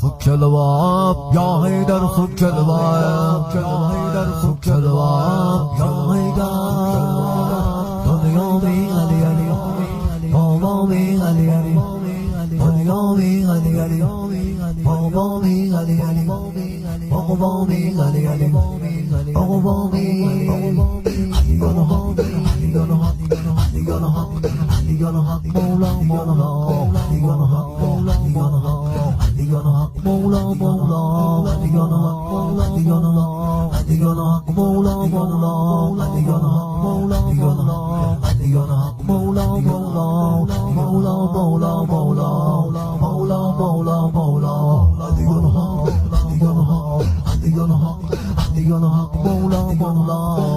فك الباب يا هيدر فك الباب يا هيدر فك الباب يا هيدر دنيا بي علي علي بابا بي علي علي دنيا بي علي علي بابا بي علي علي بابا بي علي علي بابا مولا